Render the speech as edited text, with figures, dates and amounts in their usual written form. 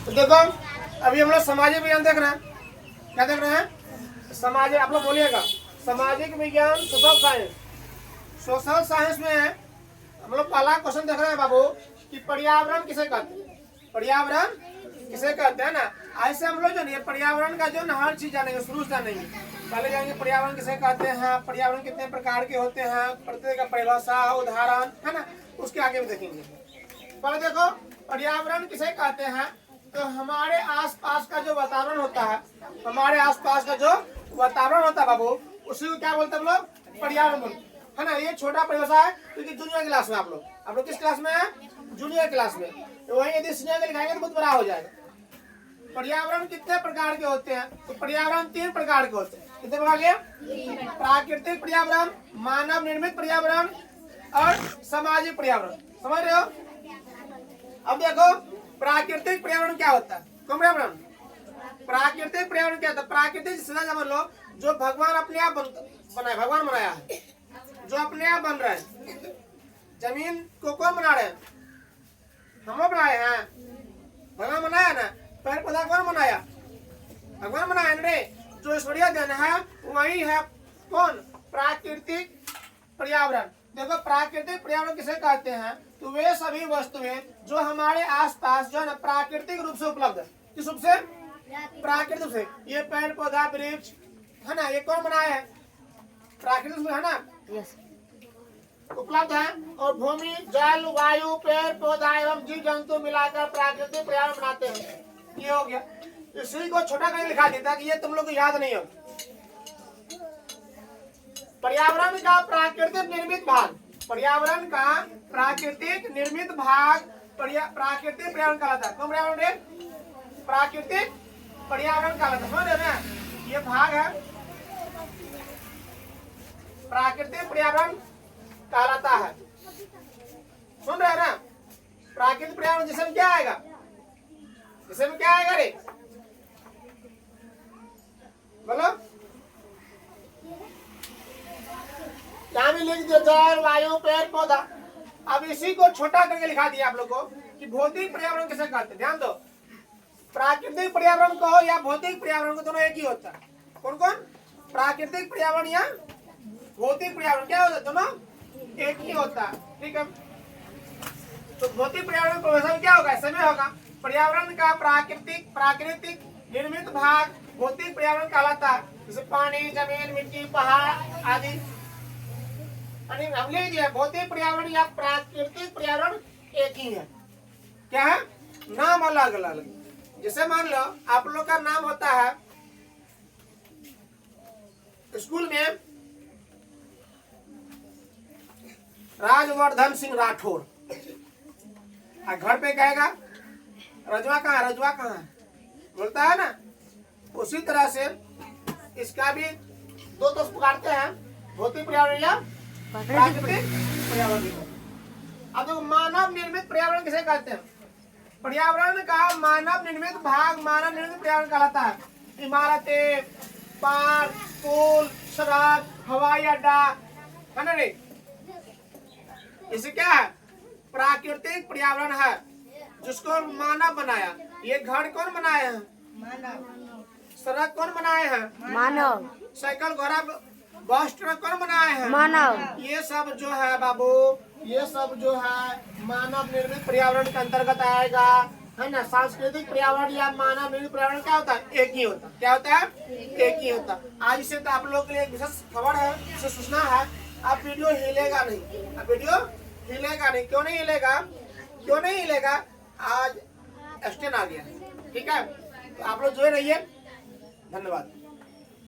तो देखो अभी हम लोग सामाजिक विज्ञान देख रहे हैं। क्या देख रहे हैं? सामाजिक, आप लोग बोलिएगा सामाजिक विज्ञान, सोशल साइंस। सोशल साइंस में हम लोग पहला क्वेश्चन देख रहे हैं बाबू कि पर्यावरण किसे कहते हैं। पर्यावरण किसे कहते हैं ना। ऐसे हम लोग जो नहीं पर्यावरण का जो ना हर चीज जानेंगे, शुरू से जानेंगे। पहले जाएंगे पर्यावरण किसे कहते हैं, पर्यावरण कितने प्रकार के होते हैं, प्रत्येक का परिभाषा, उदाहरण, है ना। उसके आगे भी देखेंगे। पहले देखो पर्यावरण किसे कहते हैं। तो हमारे आसपास का जो वातावरण होता है, हमारे आसपास का जो वातावरण होता है बाबू, उसी को क्या बोलते हैं हम लोग? पर्यावरण बोलते है ना। ये छोटा परिभाषा है क्योंकि जूनियर क्लास में आप लोग किस क्लास में है? जूनियर क्लास में। तो वही यदि सीनियर लिखाएंगे तो बहुत बड़ा हो जाएगा। पर्यावरण कितने प्रकार के होते हैं? तो पर्यावरण 3 प्रकार के होते हैं। कितने प्रकार के? प्राकृतिक पर्यावरण, मानव निर्मित पर्यावरण और सामाजिक पर्यावरण। समझ रहे हो? अब देखो प्राकृतिक पर्यावरण क्या होता है। कौन पर्यावरण? प्राकृतिक पर्यावरण क्या होता है? प्राकृतिक सीधा समझ लो जो भगवान अपने आप बनाया, भगवान बनाया है, जो अपने आप बन रहा है। जमीन को कौन बना रहे हैं? हम बनाए हैं, भगवान बनाया ना। पेड़ पौधा कौन बनाया? भगवान बनाया रे। जो ईश्वरीय देन है वही है कौन? प्राकृतिक पर्यावरण। देखो प्राकृतिक पर्यावरण किसे कहते हैं? तो वे सभी वस्तुएं जो हमारे आसपास जो है ना प्राकृतिक रूप से उपलब्ध है। किस रूप से? प्राकृतिक रूप से। ये पेड़ पौधा वृक्ष है ना, ये कौन बनाया है? प्राकृतिक रूप से है ना। यस, उपलब्ध है। और भूमि, जल, वायु, पेड़ पौधा एवं जीव जंतु मिलाकर प्राकृतिक पर्यावरण बनाते हैं। ये हो गया। इसी को छोटा करके लिखा देता कि ये तुम लोग को याद नहीं हो। पर्यावरण का प्राकृतिक निर्मित भाग, पर्यावरण का प्राकृतिक निर्मित भाग प्राकृतिक पर्यावरण कहलाता है। कौन पर्यावरण है? प्राकृतिक पर्यावरण कहलाता है। समझ रहे हैं? ये भाग है प्राकृतिक पर्यावरण कहलाता है। सुन रहे हैं ना? प्राकृतिक पर्यावरण जिसमें क्या आएगा? इसमें क्या आएगा रे? बोलो। यहाँ भी लिख दिया जल, वायु, पेड़ पौधा। अब इसी को छोटा करके लिखा दिया आप लोग को कि भौतिक पर्यावरण किसे कहते हैं। ध्यान दो, प्राकृतिक पर्यावरण को या भौतिक पर्यावरण को दोनों एक ही होता है। कौन कौन? प्राकृतिक पर्यावरण या भौतिक पर्यावरण क्या होता है? दोनों एक ही होता है। ठीक है। तो भौतिक पर्यावरण प्रोफेसर क्या होगा? समय होगा। पर्यावरण का प्राकृतिक निर्मित भाग भौतिक पर्यावरण कहलाता है। जैसे पानी, जमीन, मिट्टी, पहाड़ आदि। हम ले दिया भौतिक पर्यावरण या प्राकृतिक पर्यावरण एक ही है। क्या है? नाम अलग अलग। जैसे मान लो आप लोग का नाम होता है स्कूल में राजवर्धन सिंह राठौर, घर पे कहेगा रजवा कहाँ है, रजवा कहाँ है, बोलता है ना। उसी तरह से इसका भी दो दोस्त पुकारते हैं, भौतिक पर्यावरण या प्राकृतिक पर्यावरण। अब देखो मानव निर्मित पर्यावरण किसे कहते हैं? पर्यावरण का मानव निर्मित भाग मानव निर्मित पर्यावरण कहलाता है। इमारतें, पार्क, पुल, सड़क, हवाई अड्डा, है ना रे। इसे क्या है? प्राकृतिक पर्यावरण है जिसको मानव बनाया। ये घर कौन बनाए हैं? मानव। सड़क कौन बनाए हैं? मानव। साइकिल, घोड़ा, बस, ट्रक कौन बनाए हैं? मानव। ये सब जो है बाबू, ये सब जो है मानव निर्मित पर्यावरण के अंतर्गत आएगा, है ना। सांस्कृतिक पर्यावरण या मानव निर्मित पर्यावरण क्या होता है? एक ही होता है। क्या होता है? एक ही होता है। आज से तो आप लोग के लिए विशेष खबर है, विशेष सूचना है। अब वीडियो हिलेगा नहीं, अब वीडियो हिलेगा नहीं। क्यों नहीं हिलेगा? क्यों नहीं हिलेगा? आज एक्सटेंड आ गया। ठीक है, तो आप लोग जुड़े रहिए। धन्यवाद।